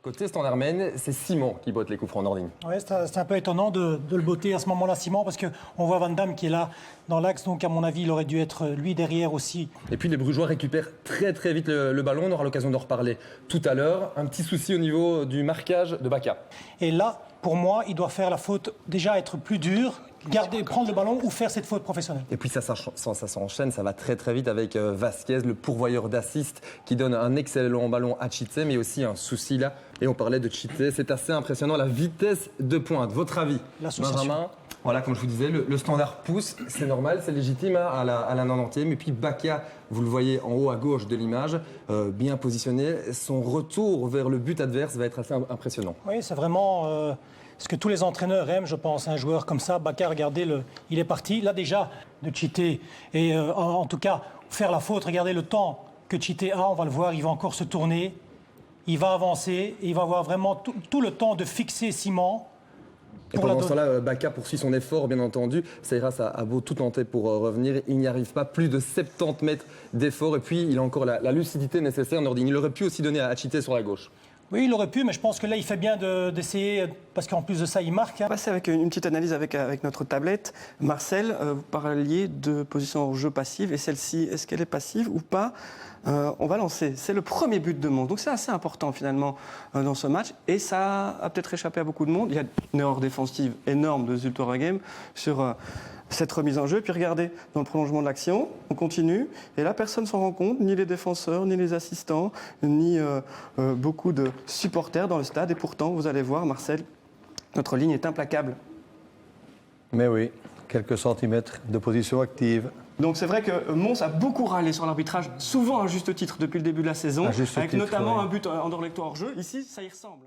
Côté Standard Maine, c'est Simon qui botte les coups francs Nording. Ouais, c'est un peu étonnant de le botter à ce moment-là, Simon, parce qu'on voit Van Damme qui est là dans l'axe, donc à mon avis, il aurait dû être lui derrière aussi. Et puis les Brugeois récupèrent très vite le ballon, on aura l'occasion d'en reparler tout à l'heure. Un petit souci au niveau du marquage de Bacca. Et là, pour moi, il doit faire la faute, déjà être plus dur, prendre le ballon ou faire cette faute professionnelle. Et puis ça s'enchaîne, ça va très vite avec Vasquez, le pourvoyeur d'assist, qui donne un excellent ballon à Chite, mais aussi un souci là. Et on parlait de Chite, c'est assez impressionnant, la vitesse de pointe. Votre avis, Benjamin? Voilà, comme je vous disais, le standard pousse, c'est normal, c'est légitime à la 90e. Et puis Bacca, vous le voyez en haut à gauche de l'image, bien positionné. Son retour vers le but adverse va être assez impressionnant. Oui, c'est vraiment ce que tous les entraîneurs aiment, je pense, un joueur comme ça. Bacca, regardez, il est parti. Là déjà, de cheater et en tout cas faire la faute, regardez le temps que Chite a, on va le voir, il va encore se tourner, il va avancer, et il va avoir vraiment tout le temps de fixer Simon. Et pendant ce temps-là, Bacca poursuit son effort, bien entendu. Sairas a beau tout tenter pour revenir. Il n'y arrive pas. Plus de 70 mètres d'effort. Et puis, il a encore la lucidité nécessaire, Nording. Il aurait pu aussi donner à Chite sur la gauche. Oui, il aurait pu, mais je pense que là, il fait bien d'essayer, parce qu'en plus de ça, il marque. On va passer avec une petite analyse avec notre tablette. Marcel, vous parliez de position en jeu passive, et celle-ci, est-ce qu'elle est passive ou pas? On va lancer. C'est le premier but de Mons. Donc c'est assez important finalement dans ce match. Et ça a peut-être échappé à beaucoup de monde. Il y a une erreur défensive énorme de Zultora Game sur cette remise en jeu. Et puis regardez, dans le prolongement de l'action, on continue. Et là, personne ne s'en rend compte, ni les défenseurs, ni les assistants, ni beaucoup de supporters dans le stade. Et pourtant, vous allez voir, Marcel, notre ligne est implacable. Mais oui, quelques centimètres de position active. Donc c'est vrai que Mons a beaucoup râlé sur l'arbitrage, souvent à juste titre depuis le début de la saison, avec notamment un but en Anderlecht hors jeu. Ici, ça y ressemble.